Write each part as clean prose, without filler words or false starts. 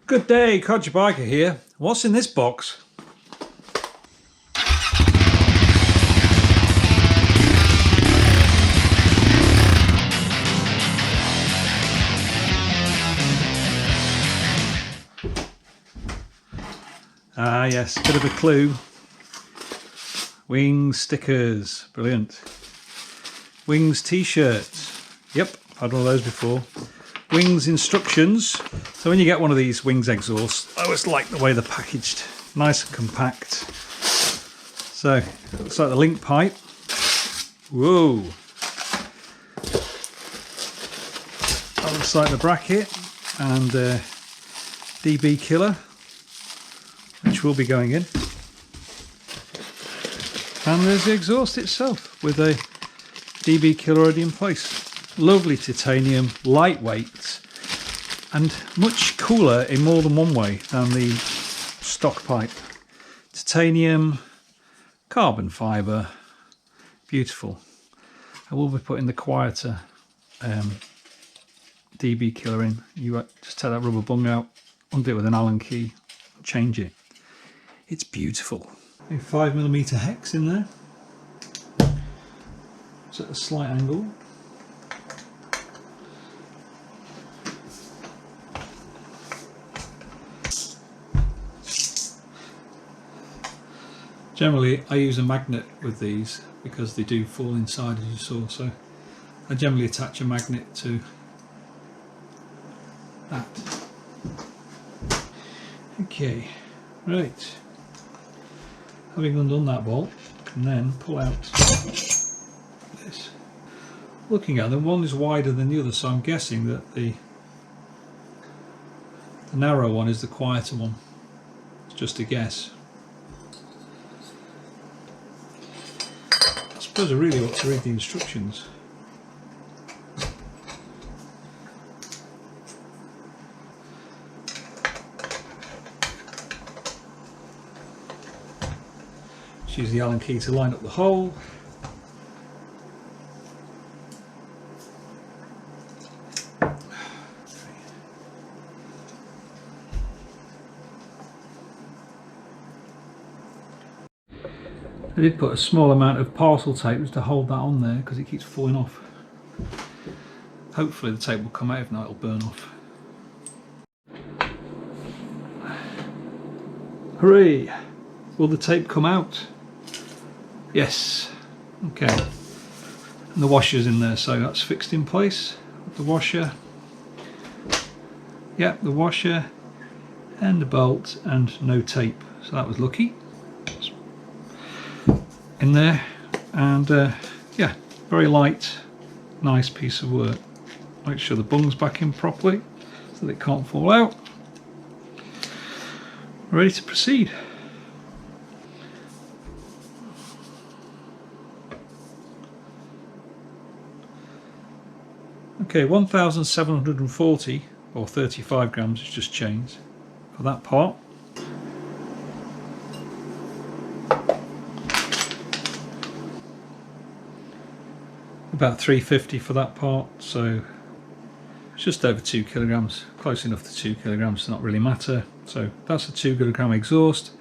Good day, Codger Biker here. What's in this box? Ah yes, bit of a clue. Wings stickers, brilliant. Wings t-shirts, yep, had one of those before. Wings instructions. So when you get one of these Wings exhausts, I always like the way they're packaged. Nice and compact. So, looks like the link pipe. Whoa. That looks like the bracket and DB killer, which will be going in. And there's the exhaust itself with a DB killer already in place. Lovely titanium, lightweight, and much cooler in more than one way than the stock pipe. Titanium, carbon fibre, beautiful. I will be putting the quieter DB killer in. You just take that rubber bung out, undo it with an Allen key, change it. It's beautiful. A 5mm hex in there. It's at a slight angle. Generally I use a magnet with these because they do fall inside, as you saw, so I generally attach a magnet to that. Okay, right. Having undone that bolt, and then pull out this. Looking at them, one is wider than the other, so I'm guessing that the narrow one is the quieter one. It's just a guess. I suppose I really ought to read the instructions. Just use the Allen key to line up the hole. I did put a small amount of parcel tape just to hold that on there because it keeps falling off. Hopefully the tape will come out, if not it'll burn off. Hooray! Will the tape come out? Yes. Okay. And the washer's in there, so that's fixed in place. The washer. Yep, the washer and the bolt and no tape. So that was lucky. In there, and yeah, very light, nice piece of work. Make sure the bung's back in properly so that it can't fall out. Ready to proceed. Okay, 1,740 or 35 grams is just chains for that part. About 350 for that part, so it's just over 2 kilograms, close enough to 2 kilograms to not really matter. So that's a 2 kilogram exhaust.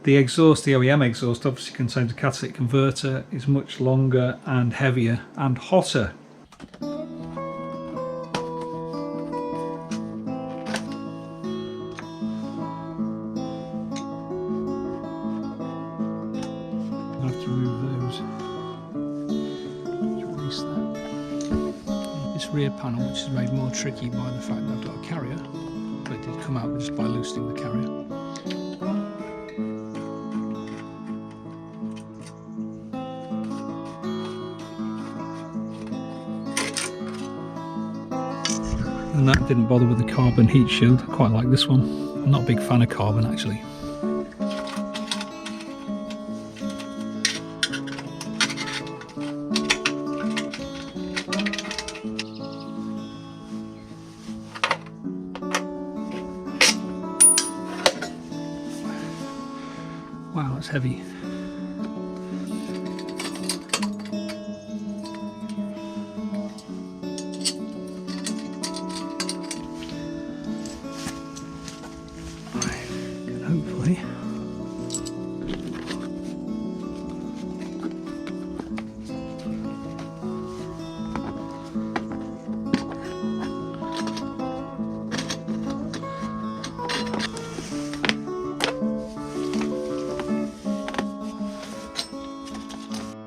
The exhaust, the OEM exhaust, obviously contains a catalytic converter, is much longer and heavier and hotter. I'll have to remove those. This rear panel, which is made more tricky by the fact that I've got a carrier, but it did come out just by loosening the carrier. And that didn't bother with the carbon heat shield. I quite like this one. I'm not a big fan of carbon actually. Wow, it's heavy. hopefully.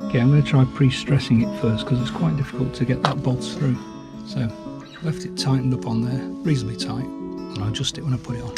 Okay, I'm going to try pre-stressing it first because it's quite difficult to get that bolt through. So, left it tightened up on there, reasonably tight, and I'll adjust it when I put it on.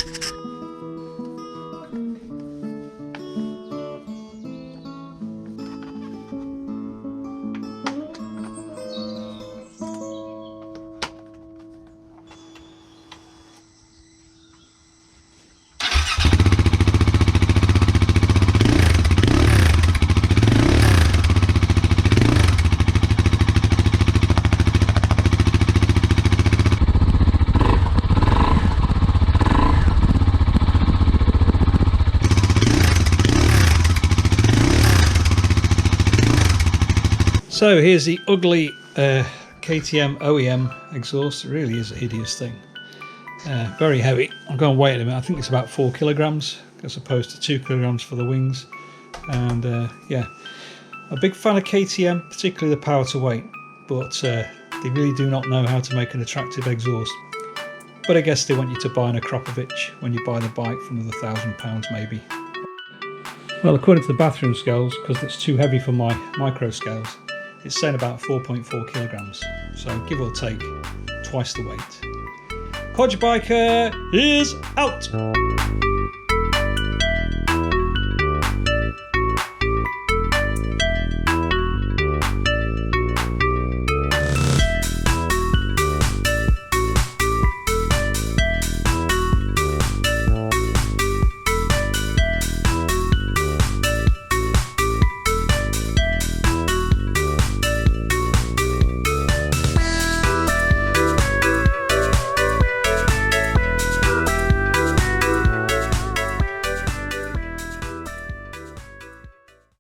So here's the ugly KTM OEM exhaust. It really is a hideous thing. Very heavy. I'll go and weigh it in a minute. I think it's about 4 kilograms as opposed to 2 kilograms for the wings. And yeah, a big fan of KTM, particularly the power to weight, but they really do not know how to make an attractive exhaust. But I guess they want you to buy an Akrapovic when you buy the bike for another £1,000 maybe. Well, according to the bathroom scales, because it's too heavy for my micro scales, it's saying about 4.4 kilograms, so give or take twice the weight. Codger Biker is out!